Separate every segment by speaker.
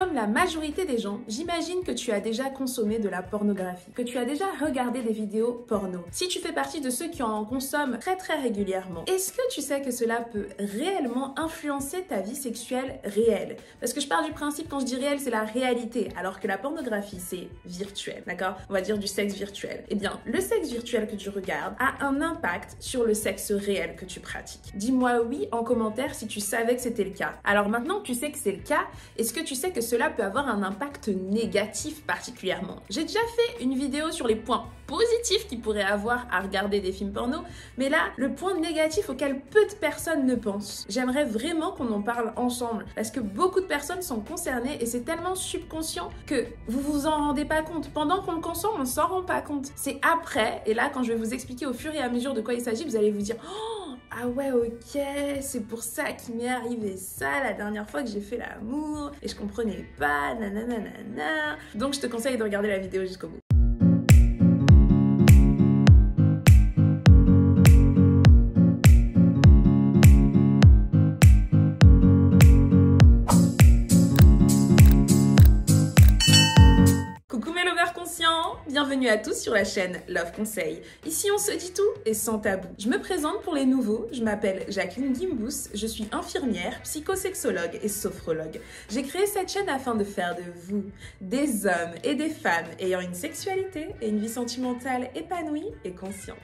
Speaker 1: Comme la majorité des gens, j'imagine que tu as déjà consommé de la pornographie, que tu as déjà regardé des vidéos porno. Si tu fais partie de ceux qui en consomment très régulièrement, est-ce que tu sais que cela peut réellement influencer ta vie sexuelle réelle? Parce que je pars du principe, quand je dis réel, c'est la réalité, alors que la pornographie, c'est virtuel, d'accord? On va dire du sexe virtuel. Eh bien, le sexe virtuel que tu regardes a un impact sur le sexe réel que tu pratiques. Dis-moi oui en commentaire si tu savais que c'était le cas. Alors maintenant que tu sais que c'est le cas, est-ce que tu sais que cela peut avoir un impact négatif particulièrement? J'ai déjà fait une vidéo sur les points positifs qu'il pourrait avoir à regarder des films porno, mais là, le point négatif auquel peu de personnes ne pensent. J'aimerais vraiment qu'on en parle ensemble, parce que beaucoup de personnes sont concernées et c'est tellement subconscient que vous vous en rendez pas compte. Pendant qu'on le consomme, on s'en rend pas compte. C'est après, et là, quand je vais vous expliquer au fur et à mesure de quoi il s'agit, vous allez vous dire « Oh, ah ouais, ok, c'est pour ça qu'il m'est arrivé ça la dernière fois que j'ai fait l'amour et je comprenais pas, nanana. » Donc je te conseille de regarder la vidéo jusqu'au bout. Bienvenue à tous sur la chaîne Love Conseil. Ici on se dit tout et sans tabou. Je me présente pour les nouveaux, je m'appelle Jacqueline Gimbous, je suis infirmière, psychosexologue et sophrologue. J'ai créé cette chaîne afin de faire de vous des hommes et des femmes ayant une sexualité et une vie sentimentale épanouie et consciente.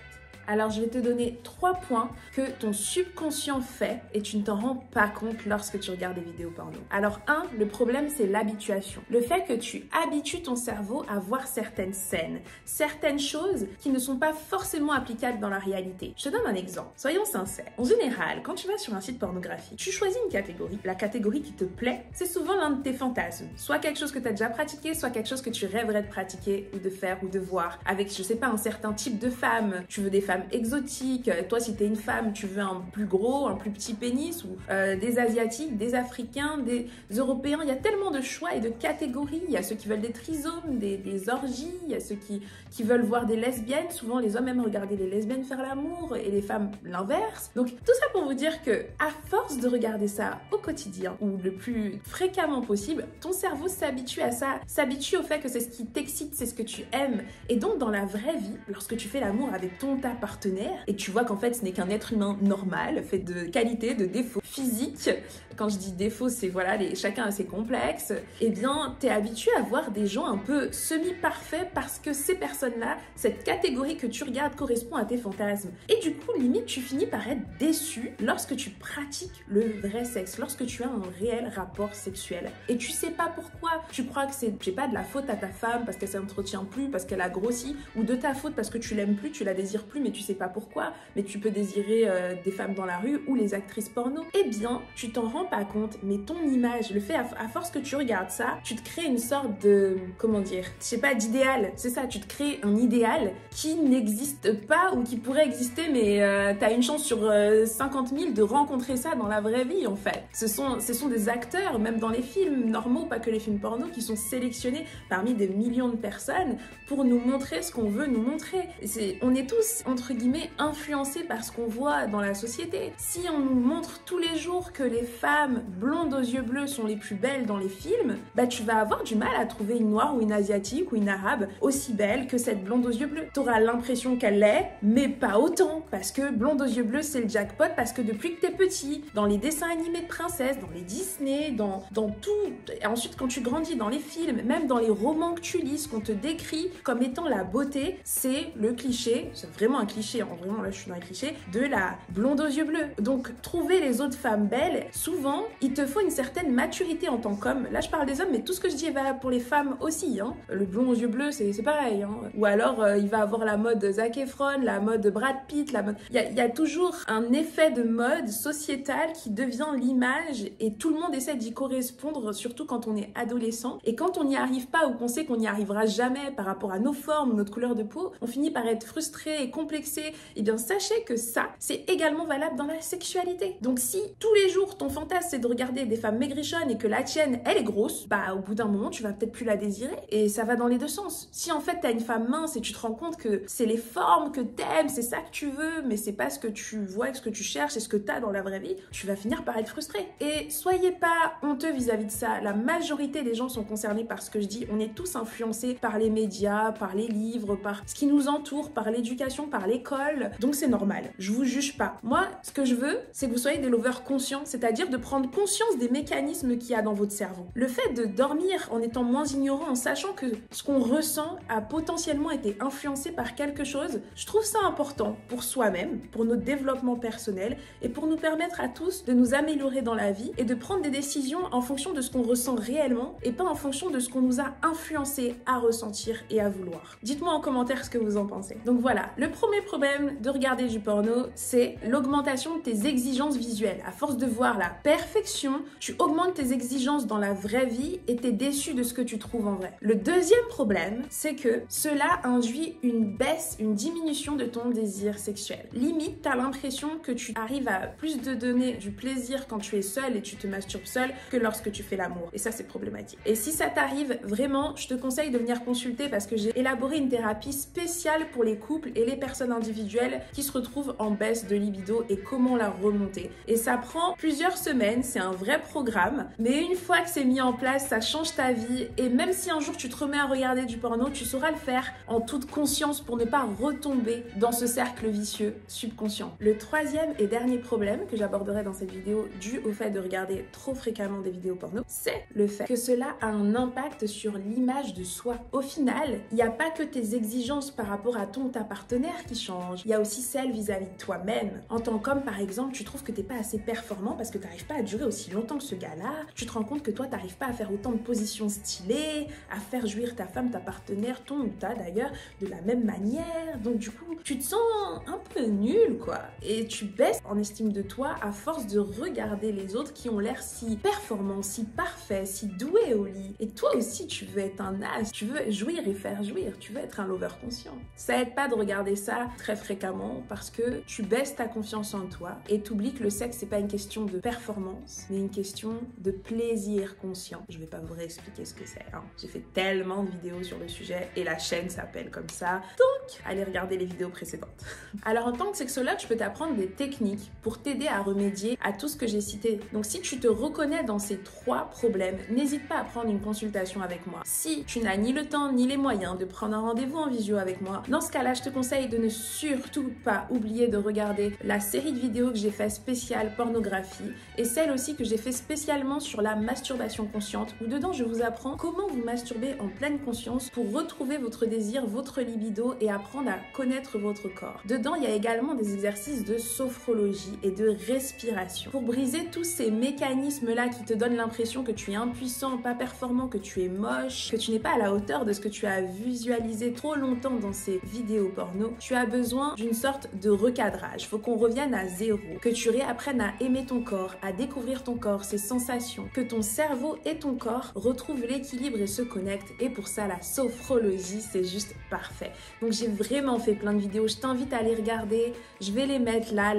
Speaker 1: Alors je vais te donner 3 points que ton subconscient fait et tu ne t'en rends pas compte lorsque tu regardes des vidéos porno. Alors 1, le problème c'est l'habituation. Le fait que tu habitues ton cerveau à voir certaines scènes, certaines choses qui ne sont pas forcément applicables dans la réalité. Je te donne un exemple. Soyons sincères. En général, quand tu vas sur un site pornographique, tu choisis une catégorie. La catégorie qui te plaît, c'est souvent l'un de tes fantasmes. Soit quelque chose que tu as déjà pratiqué, soit quelque chose que tu rêverais de pratiquer ou de faire ou de voir avec, je sais pas, un certain type de femme. Tu veux des femmes exotiques. Toi, si t'es une femme, tu veux un plus gros, un plus petit pénis ou des Asiatiques, des Africains, des Européens. Il y a tellement de choix et de catégories. Il y a ceux qui veulent des trisomes, des orgies. Il y a ceux qui veulent voir des lesbiennes. Souvent, les hommes aiment regarder les lesbiennes faire l'amour et les femmes l'inverse. Donc, tout ça pour vous dire que à force de regarder ça au quotidien ou le plus fréquemment possible, ton cerveau s'habitue à ça, s'habitue au fait que c'est ce qui t'excite, c'est ce que tu aimes. Et donc, dans la vraie vie, lorsque tu fais l'amour avec ta partenaire et tu vois qu'en fait, ce n'est qu'un être humain normal, fait de qualités, de défauts physiques. Quand je dis défauts, c'est voilà, chacun a ses complexes. Eh bien, t'es habitué à voir des gens un peu semi-parfaits parce que ces personnes-là, cette catégorie que tu regardes correspond à tes fantasmes. Et du coup, limite, tu finis par être déçu lorsque tu pratiques le vrai sexe, lorsque tu as un réel rapport sexuel. Et tu sais pas pourquoi. Tu crois que c'est, je sais pas, de la faute à ta femme parce qu'elle s'entretient plus, parce qu'elle a grossi, ou de ta faute parce que tu l'aimes plus, tu la désires plus, mais tu sais pas pourquoi. Mais tu peux désirer des femmes dans la rue ou les actrices porno. Eh bien, tu t'en rends pas compte, mais ton image, le fait à force que tu regardes ça, tu te crées une sorte de, comment dire, je sais pas, d'idéal. C'est ça, tu te crées un idéal qui n'existe pas ou qui pourrait exister, mais t'as une chance sur 50 000 de rencontrer ça dans la vraie vie, en fait. Ce sont des acteurs, même dans les films normaux, pas que les films porno, qui sont sélectionnés parmi des millions de personnes pour nous montrer ce qu'on veut nous montrer. On est tous, entre guillemets, influencés par ce qu'on voit dans la société. Si on nous montre tous les jours que les femmes blondes aux yeux bleus sont les plus belles dans les films, bah tu vas avoir du mal à trouver une noire ou une asiatique ou une arabe aussi belle que cette blonde aux yeux bleus. T'auras l'impression qu'elle l'est, mais pas autant, parce que blonde aux yeux bleus c'est le jackpot, parce que depuis que t'es petit, dans les dessins animés de princesses, dans les Disney, dans tout, et ensuite quand tu grandis dans les films, même dans les romans que tu lis, ce qu'on te décrit comme étant la beauté, c'est le cliché, c'est vraiment un cliché, hein, vraiment là je suis dans les clichés, de la blonde aux yeux bleus. Donc trouver les autres femmes belles, souvent il te faut une certaine maturité en tant qu'homme. Là je parle des hommes, mais tout ce que je dis est valable pour les femmes aussi, hein. Le blond aux yeux bleus c'est pareil, hein. Ou alors il va avoir la mode Zac Efron, la mode Brad Pitt, la mode... Il y a toujours un effet de mode sociétal qui devient l'image et tout le monde essaie d'y correspondre, surtout quand on est adolescent. Et quand on n'y arrive pas ou qu'on sait qu'on n'y arrivera jamais par rapport à nos formes, notre couleur de peau, on finit par être frustré et complexé complexé, eh bien sachez que ça, c'est également valable dans la sexualité. Donc si tous les jours ton fantasme c'est de regarder des femmes maigrichonnes et que la tienne elle est grosse, bah au bout d'un moment tu vas peut-être plus la désirer et ça va dans les deux sens. Si en fait t'as une femme mince et tu te rends compte que c'est les formes que t'aimes, c'est ça que tu veux, mais c'est pas ce que tu vois, ce que tu cherches et ce que t'as dans la vraie vie, tu vas finir par être frustré. Et soyez pas honteux vis-à-vis de ça. La majorité des gens sont concernés par ce que je dis. On est tous influencés par les médias, par les livres, par ce qui nous entoure, par l'éducation, par l'école. Donc c'est normal. Je vous juge pas. Moi, ce que je veux, c'est que vous soyez des lovers conscients, c'est-à-dire de prendre conscience des mécanismes qu'il y a dans votre cerveau. Le fait de dormir en étant moins ignorant, en sachant que ce qu'on ressent a potentiellement été influencé par quelque chose, je trouve ça important pour soi-même, pour notre développement personnel et pour nous permettre à tous de nous améliorer dans la vie et de prendre des décisions en fonction de ce qu'on ressent réellement et pas en fonction de ce qu'on nous a influencé à ressentir et à vouloir. Dites-moi en commentaire ce que vous en pensez. Donc voilà, le premier problème de regarder du porno, c'est l'augmentation de tes exigences visuelles. À force de voir la perfection, tu augmentes tes exigences dans la vraie vie et t'es déçu de ce que tu trouves en vrai. Le deuxième problème, c'est que cela induit une baisse, une diminution de ton désir sexuel. Limite, t'as l'impression que tu arrives à plus de donner du plaisir quand tu es seul et tu te masturbes seul que lorsque tu fais l'amour. Et ça, c'est problématique. Et si ça t'arrive, vraiment, je te conseille de venir consulter parce que j'ai élaboré une thérapie spéciale pour les couples et les personnes individuelles qui se retrouvent en baisse de libido et comment la remonter. Et ça prend plusieurs semaines, c'est un vrai programme, mais une fois que c'est mis en place, ça change ta vie et même si un jour tu te remets à regarder du porno, tu sauras le faire en toute conscience pour ne pas retomber dans ce cercle vicieux subconscient. Le troisième et dernier problème que j'aborderai dans cette vidéo dû au fait de regarder trop fréquemment des vidéos porno, c'est le fait que cela a un impact sur l'image de soi. Au final, il n'y a pas que tes exigences par rapport à ton ou ta partenaire qui changent, il y a aussi celles vis-à-vis de toi-même. En tant qu'homme, par exemple, tu trouves que t'es pas assez performant parce que tu n'arrives pas à durer aussi longtemps que ce gars-là, tu te rends compte que toi, tu n'arrives pas à faire autant de positions stylées, à faire jouir ta femme, ta partenaire, ton ou ta d'ailleurs, de la même manière. Donc du coup, tu te sens un peu nul, quoi. Et tu baisses en estime de toi à force de regarder les autres qui ont l'air si performants, si parfaits, si doués au lit. Et toi aussi, tu veux être un as, tu veux jouir et faire jouir, tu veux être un lover conscient. Ça aide pas de regarder ça très fréquemment parce que tu baisses ta confiance en toi et t'oublies que le sexe, c'est pas une question de performance, mais une question de plaisir conscient. Je vais pas vous réexpliquer ce que c'est, hein. J'ai fait tellement de vidéos sur le sujet et la chaîne s'appelle comme ça. Donc, allez regarder les vidéos précédentes. Alors, en tant que sexologue, je peux t'apprendre des techniques pour t'aider à remédier à tout ce que j'ai cité. Donc, si tu te reconnais dans ces trois problèmes, n'hésite pas à prendre une consultation avec moi. Si tu n'as ni le temps ni les moyens de prendre un rendez-vous en visio avec moi, dans ce cas-là, je te conseille de ne surtout pas oublier de regarder la série de vidéos que j'ai fait spéciale pornographie et celle aussi que j'ai fait spécialement sur la masturbation consciente où dedans je vous apprends comment vous masturber en pleine conscience pour retrouver votre désir, votre libido et apprendre à connaître votre corps. Dedans, il y a également des exercices de sophrologie et de respiration pour briser tous ces mécanismes-là qui te donnent l'impression que tu es impuissant, pas performant, que tu es moche, que tu n'es pas à la hauteur de ce que tu as visualisé trop longtemps dans ces vidéos porno. Tu as besoin d'une sorte de recadrage. Faut qu'on revienne à zéro, que tu réapprennes à aimer ton corps, à découvrir ton corps, ses sensations, que ton cerveau et ton corps retrouvent l'équilibre et se connectent. Et pour ça, la sophrologie, c'est juste parfait. Donc j'ai vraiment fait plein de vidéos, je t'invite à les regarder. Je vais les mettre là.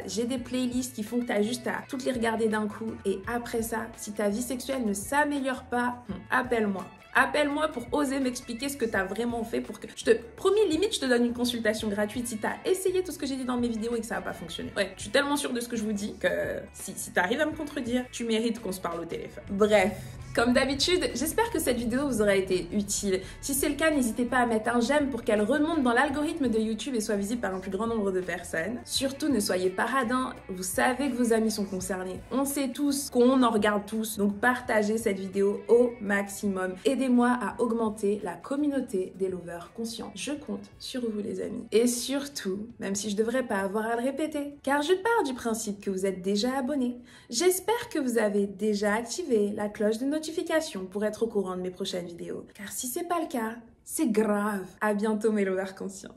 Speaker 1: J'ai des playlists qui font que tu as juste à toutes les regarder d'un coup. Et après ça, si ta vie sexuelle ne s'améliore pas, appelle-moi. Appelle-moi pour oser m'expliquer ce que tu as vraiment fait pour que... Promis, limite, je te donne une consultation gratuite si tu as essayé tout ce que j'ai dit dans mes vidéos et que ça n'a pas fonctionné. Ouais, je suis tellement sûre de ce que je vous dis que si tu arrives à me contredire, tu mérites qu'on se parle au téléphone. Bref. Comme d'habitude, j'espère que cette vidéo vous aura été utile. Si c'est le cas, n'hésitez pas à mettre un j'aime pour qu'elle remonte dans l'algorithme de YouTube et soit visible par un plus grand nombre de personnes. Surtout, ne soyez pas radins, vous savez que vos amis sont concernés. On sait tous qu'on en regarde tous, donc partagez cette vidéo au maximum. Aidez-moi à augmenter la communauté des lovers conscients. Je compte sur vous les amis. Et surtout, même si je devrais pas avoir à le répéter, car je pars du principe que vous êtes déjà abonnés, j'espère que vous avez déjà activé la cloche de notification pour être au courant de mes prochaines vidéos. Car si c'est pas le cas, c'est grave. À bientôt mes lovers conscients.